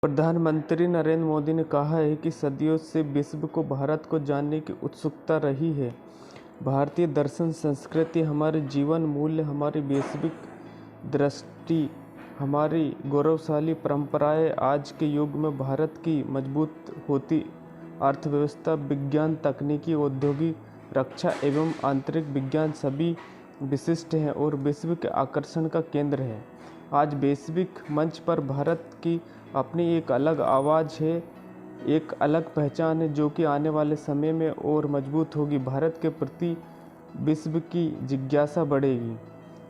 प्रधानमंत्री नरेंद्र मोदी ने कहा है कि सदियों से विश्व को भारत को जानने की उत्सुकता रही है। भारतीय दर्शन, संस्कृति, हमारे जीवन मूल्य, हमारी वैश्विक दृष्टि, हमारी गौरवशाली परंपराएं आज के युग में भारत की मजबूत होती अर्थव्यवस्था, विज्ञान, तकनीकी, औद्योगिक, रक्षा एवं आंतरिक विज्ञान सभी विशिष्ट हैं और विश्व के आकर्षण का केंद्र है। आज वैश्विक मंच पर भारत की अपनी एक अलग आवाज़ है, एक अलग पहचान है जो कि आने वाले समय में और मजबूत होगी। भारत के प्रति विश्व की जिज्ञासा बढ़ेगी।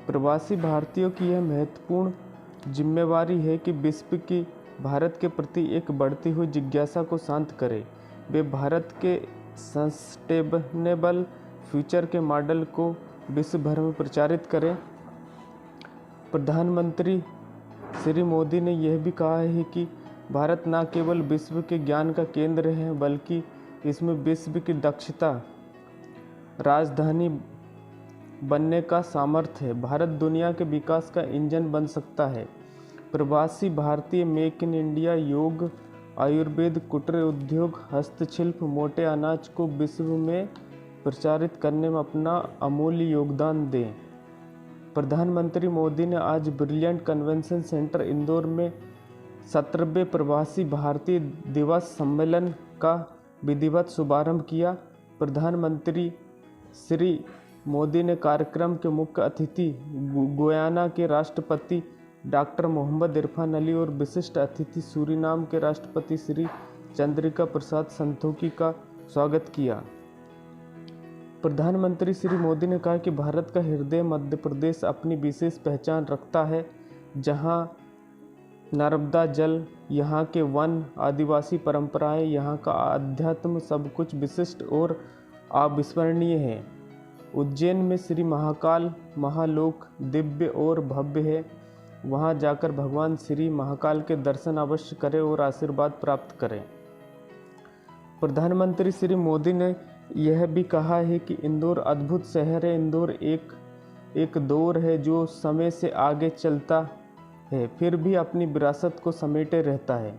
प्रवासी भारतीयों की यह महत्वपूर्ण जिम्मेवारी है कि विश्व की भारत के प्रति एक बढ़ती हुई जिज्ञासा को शांत करें। वे भारत के सस्टेनेबल फ्यूचर के मॉडल को विश्व भर में प्रचारित करें। प्रधानमंत्री श्री मोदी ने यह भी कहा है कि भारत न केवल विश्व के ज्ञान का केंद्र है बल्कि इसमें विश्व की दक्षता राजधानी बनने का सामर्थ्य है। भारत दुनिया के विकास का इंजन बन सकता है। प्रवासी भारतीय मेक इन इंडिया, योग, आयुर्वेद, कुटीर उद्योग, हस्तशिल्प, मोटे अनाज को विश्व में प्रचारित करने में अपना अमूल्य योगदान दें। प्रधानमंत्री मोदी ने आज ब्रिलियंट कन्वेंशन सेंटर इंदौर में 17वें प्रवासी भारतीय दिवस सम्मेलन का विधिवत शुभारंभ किया। प्रधानमंत्री श्री मोदी ने कार्यक्रम के मुख्य अतिथि गुयाना के राष्ट्रपति डॉक्टर मोहम्मद इरफान अली और विशिष्ट अतिथि सूरीनाम के राष्ट्रपति श्री चंद्रिका प्रसाद संतोखी का स्वागत किया। प्रधानमंत्री श्री मोदी ने कहा कि भारत का हृदय मध्य प्रदेश अपनी विशेष पहचान रखता है, जहां नर्मदा जल, यहाँ के वन, आदिवासी परंपराएं, यहाँ का अध्यात्म सब कुछ विशिष्ट और अविस्मरणीय है। उज्जैन में श्री महाकाल महालोक दिव्य और भव्य है। वहाँ जाकर भगवान श्री महाकाल के दर्शन अवश्य करें और आशीर्वाद प्राप्त करें। प्रधानमंत्री श्री मोदी ने यह भी कहा है कि इंदौर अद्भुत शहर है। इंदौर एक दौर है जो समय से आगे चलता है फिर भी अपनी विरासत को समेटे रहता है।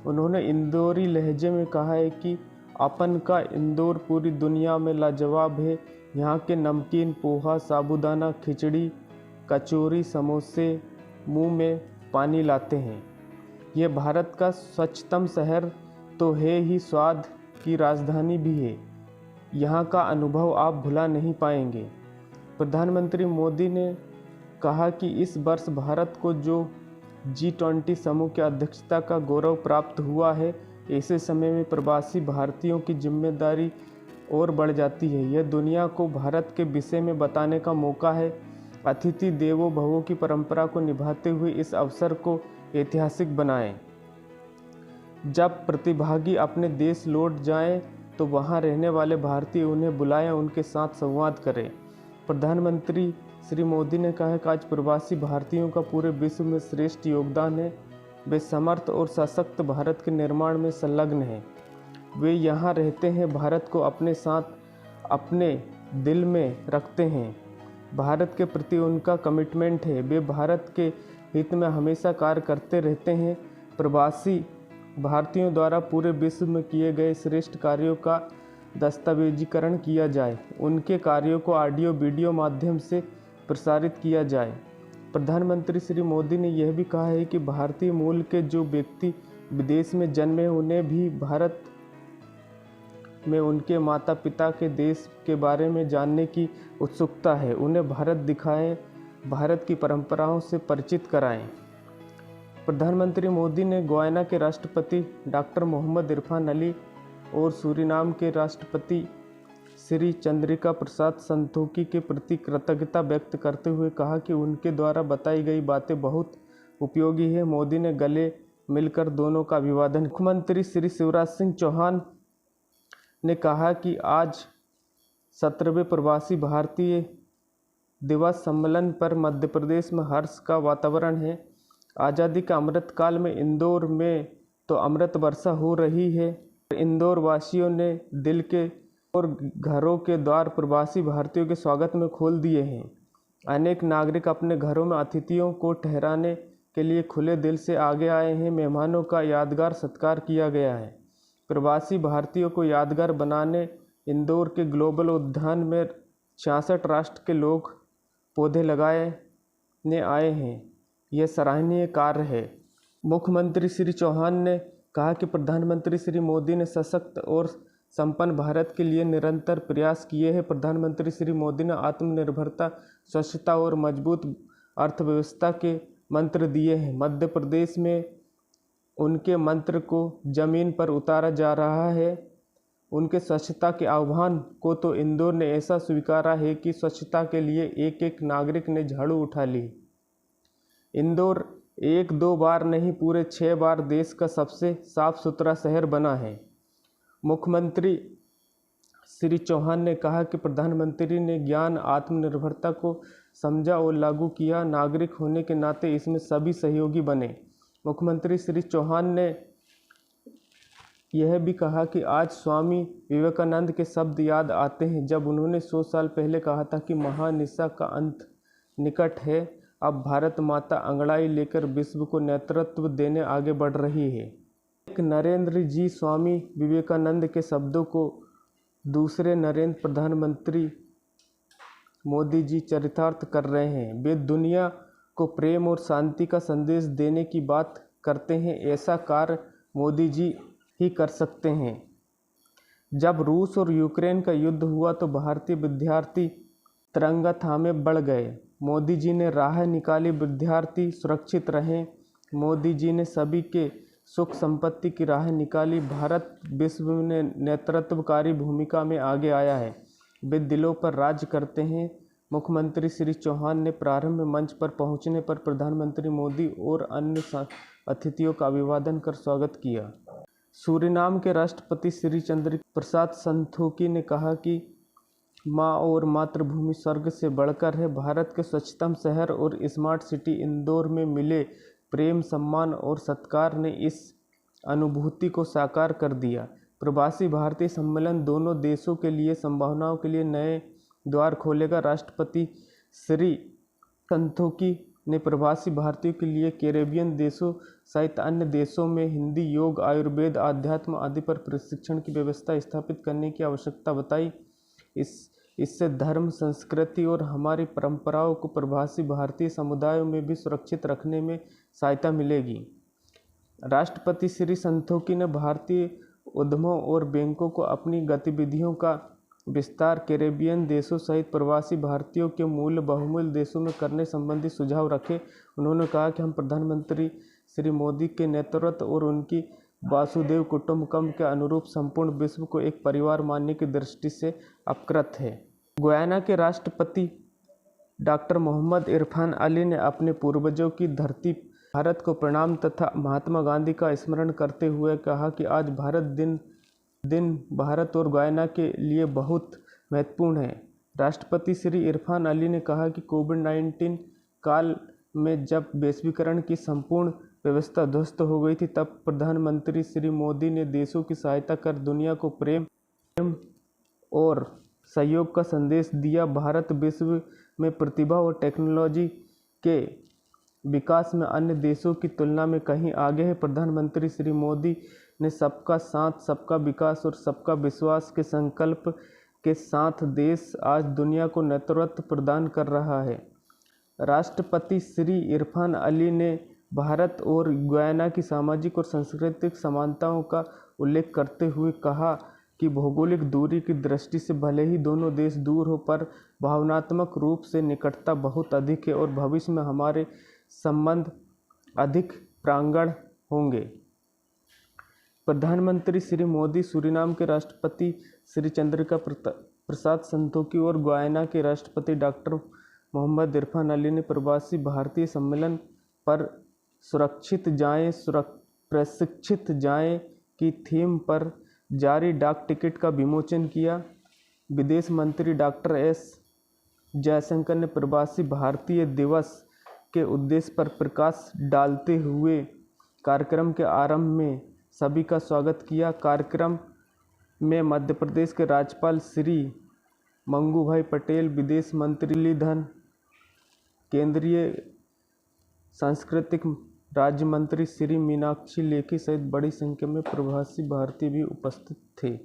उन्होंने इंदौरी लहजे में कहा है कि अपन का इंदौर पूरी दुनिया में लाजवाब है। यहाँ के नमकीन, पोहा, साबूदाना खिचड़ी, कचौरी, समोसे मुंह में पानी लाते हैं। यह भारत का स्वच्छतम शहर तो है ही, स्वाद की राजधानी भी है। यहाँ का अनुभव आप भुला नहीं पाएंगे। प्रधानमंत्री मोदी ने कहा कि इस वर्ष भारत को जो G20 समूह की अध्यक्षता का गौरव प्राप्त हुआ है, ऐसे समय में प्रवासी भारतीयों की जिम्मेदारी और बढ़ जाती है। यह दुनिया को भारत के विषय में बताने का मौका है। अतिथि देवो भवो की परंपरा को निभाते हुए इस अवसर को ऐतिहासिक बनाएं। जब प्रतिभागी अपने देश लौट जाएं तो वहां रहने वाले भारतीय उन्हें बुलाएं, उनके साथ संवाद करें। प्रधानमंत्री श्री मोदी ने कहा कि आज प्रवासी भारतीयों का पूरे विश्व में श्रेष्ठ योगदान है। वे समर्थ और सशक्त भारत के निर्माण में संलग्न हैं। वे यहाँ रहते हैं, भारत को अपने साथ अपने दिल में रखते हैं। भारत के प्रति उनका कमिटमेंट है। वे भारत के हित में हमेशा कार्य करते रहते हैं। प्रवासी भारतीयों द्वारा पूरे विश्व में किए गए श्रेष्ठ कार्यों का दस्तावेजीकरण किया जाए। उनके कार्यों को ऑडियो वीडियो माध्यम से प्रसारित किया जाए। प्रधानमंत्री श्री मोदी ने यह भी कहा है कि भारतीय मूल के जो व्यक्ति विदेश में जन्मे उन्हें भी भारत में उनके माता पिता के देश के बारे में जानने की उत्सुकता है। उन्हें भारत दिखाएं, भारत की परंपराओं से परिचित कराएं। प्रधानमंत्री मोदी ने गुयाना के राष्ट्रपति डॉक्टर मोहम्मद इरफान अली और सूरीनाम के राष्ट्रपति श्री चंद्रिका प्रसाद संतोखी के प्रति कृतज्ञता व्यक्त करते हुए कहा कि उनके द्वारा बताई गई बातें बहुत उपयोगी है। मोदी ने गले मिलकर दोनों का अभिवादन। मुख्यमंत्री श्री शिवराज सिंह चौहान ने कहा कि आज 17वें प्रवासी भारतीय दिवस सम्मेलन पर मध्य प्रदेश में हर्ष का वातावरण है। आज़ादी का अमृत काल में इंदौर में तो अमृत वर्षा हो रही है। इंदौर वासियों ने दिल के और घरों के द्वार प्रवासी भारतीयों के स्वागत में खोल दिए हैं। अनेक नागरिक अपने घरों में अतिथियों को ठहराने के लिए खुले दिल से आगे आए हैं मेहमानों का यादगार सत्कार किया गया है। प्रवासी भारतीयों को यादगार बनाने इंदौर के ग्लोबल उद्यान में 66 राष्ट्र के लोग पौधे लगाने आए हैं। यह सराहनीय कार्य है। मुख्यमंत्री श्री चौहान ने कहा कि प्रधानमंत्री श्री मोदी ने सशक्त और संपन्न भारत के लिए निरंतर प्रयास किए हैं। प्रधानमंत्री श्री मोदी ने आत्मनिर्भरता, स्वच्छता और मजबूत अर्थव्यवस्था के मंत्र दिए हैं। मध्य प्रदेश में उनके मंत्र को जमीन पर उतारा जा रहा है। उनके स्वच्छता के आह्वान को तो इंदौर ने ऐसा स्वीकारा है कि स्वच्छता के लिए एक एक नागरिक ने झाड़ू उठा ली। इंदौर 1-2 बार नहीं, पूरे 6 बार देश का सबसे साफ सुथरा शहर बना है। मुख्यमंत्री श्री चौहान ने कहा कि प्रधानमंत्री ने ज्ञान आत्मनिर्भरता को समझा और लागू किया। नागरिक होने के नाते इसमें सभी सहयोगी बने। मुख्यमंत्री श्री चौहान ने यह भी कहा कि आज स्वामी विवेकानंद के शब्द याद आते हैं जब उन्होंने 100 साल पहले कहा था कि महानिशा का अंत निकट है। अब भारत माता अंगड़ाई लेकर विश्व को नेतृत्व देने आगे बढ़ रही है। एक नरेंद्र जी स्वामी विवेकानंद के शब्दों को दूसरे नरेंद्र प्रधानमंत्री मोदी जी चरितार्थ कर रहे हैं। वे दुनिया को प्रेम और शांति का संदेश देने की बात करते हैं। ऐसा कार्य मोदी जी ही कर सकते हैं। जब रूस और यूक्रेन का युद्ध हुआ तो भारतीय विद्यार्थी तिरंगा थामे बढ़ गए। मोदी जी ने राह निकाली, विद्यार्थी सुरक्षित रहें। मोदी जी ने सभी के सुख संपत्ति की राह निकाली। भारत विश्व में नेतृत्वकारी भूमिका में आगे आया है। वे दिलों पर राज करते हैं। मुख्यमंत्री श्री चौहान ने प्रारंभ मंच पर पहुंचने पर प्रधानमंत्री मोदी और अन्य अतिथियों का अभिवादन कर स्वागत किया। सूरीनाम के राष्ट्रपति श्री चंद्रिका प्रसाद संतोखी ने कहा कि माँ और मातृभूमि स्वर्ग से बढ़कर है। भारत के स्वच्छतम शहर और स्मार्ट सिटी इंदौर में मिले प्रेम, सम्मान और सत्कार ने इस अनुभूति को साकार कर दिया। प्रवासी भारतीय सम्मेलन दोनों देशों के लिए संभावनाओं के लिए नए द्वार खोलेगा। राष्ट्रपति श्री संतोखी ने प्रवासी भारतीयों के लिए कैरेबियन देशों सहित अन्य देशों में हिंदी, योग, आयुर्वेद, आध्यात्म आदि पर प्रशिक्षण की व्यवस्था स्थापित करने की आवश्यकता बताई। इससे धर्म, संस्कृति और हमारी परंपराओं को प्रवासी भारतीय समुदायों में भी सुरक्षित रखने में सहायता मिलेगी। राष्ट्रपति श्री संतोखी ने भारतीय उद्यमों और बैंकों को अपनी गतिविधियों का विस्तार कैरेबियन देशों सहित प्रवासी भारतीयों के मूल बहुमूल्य देशों में करने संबंधी सुझाव रखे। उन्होंने कहा कि हम प्रधानमंत्री श्री मोदी के नेतृत्व और उनकी वासुदेव कुटुंबकम के अनुरूप संपूर्ण विश्व को एक परिवार मानने की दृष्टि से अपकृत है। गुयाना के राष्ट्रपति डॉक्टर मोहम्मद इरफान अली ने अपने पूर्वजों की धरती भारत को प्रणाम तथा महात्मा गांधी का स्मरण करते हुए कहा कि आज भारत और गुयाना के लिए बहुत महत्वपूर्ण है। राष्ट्रपति श्री इरफान अली ने कहा कि कोविड-19 काल में जब वैश्वीकरण की संपूर्ण व्यवस्था ध्वस्त हो गई थी तब प्रधानमंत्री श्री मोदी ने देशों की सहायता कर दुनिया को प्रेम और सहयोग का संदेश दिया। भारत विश्व में प्रतिभा और टेक्नोलॉजी के विकास में अन्य देशों की तुलना में कहीं आगे है। प्रधानमंत्री श्री मोदी ने सबका साथ, सबका विकास और सबका विश्वास के संकल्प के साथ देश आज दुनिया को नेतृत्व प्रदान कर रहा है। राष्ट्रपति श्री इरफान अली ने भारत और गुयाना की सामाजिक और सांस्कृतिक समानताओं का उल्लेख करते हुए कहा कि भौगोलिक दूरी की दृष्टि से भले ही दोनों देश दूर हो, पर भावनात्मक रूप से निकटता बहुत अधिक है और भविष्य में हमारे संबंध अधिक प्रांगण होंगे। प्रधानमंत्री श्री मोदी सूरीनाम के राष्ट्रपति श्री चंद्रिका प्रसाद संतोखी और गुयाना के राष्ट्रपति डॉक्टर मोहम्मद इरफान अली ने प्रवासी भारतीय सम्मेलन पर सुरक्षित जाएं, प्रशिक्षित जाएं की थीम पर जारी डाक टिकट का विमोचन किया। विदेश मंत्री डॉक्टर एस जयशंकर ने प्रवासी भारतीय दिवस के उद्देश्य पर प्रकाश डालते हुए कार्यक्रम के आरंभ में सभी का स्वागत किया। कार्यक्रम में मध्य प्रदेश के राज्यपाल श्री मंगू भाई पटेल, विदेश मंत्री मुरलीधर, केंद्रीय सांस्कृतिक राज्य मंत्री श्री मीनाक्षी लेखी सहित बड़ी संख्या में प्रवासी भारतीय भी उपस्थित थे।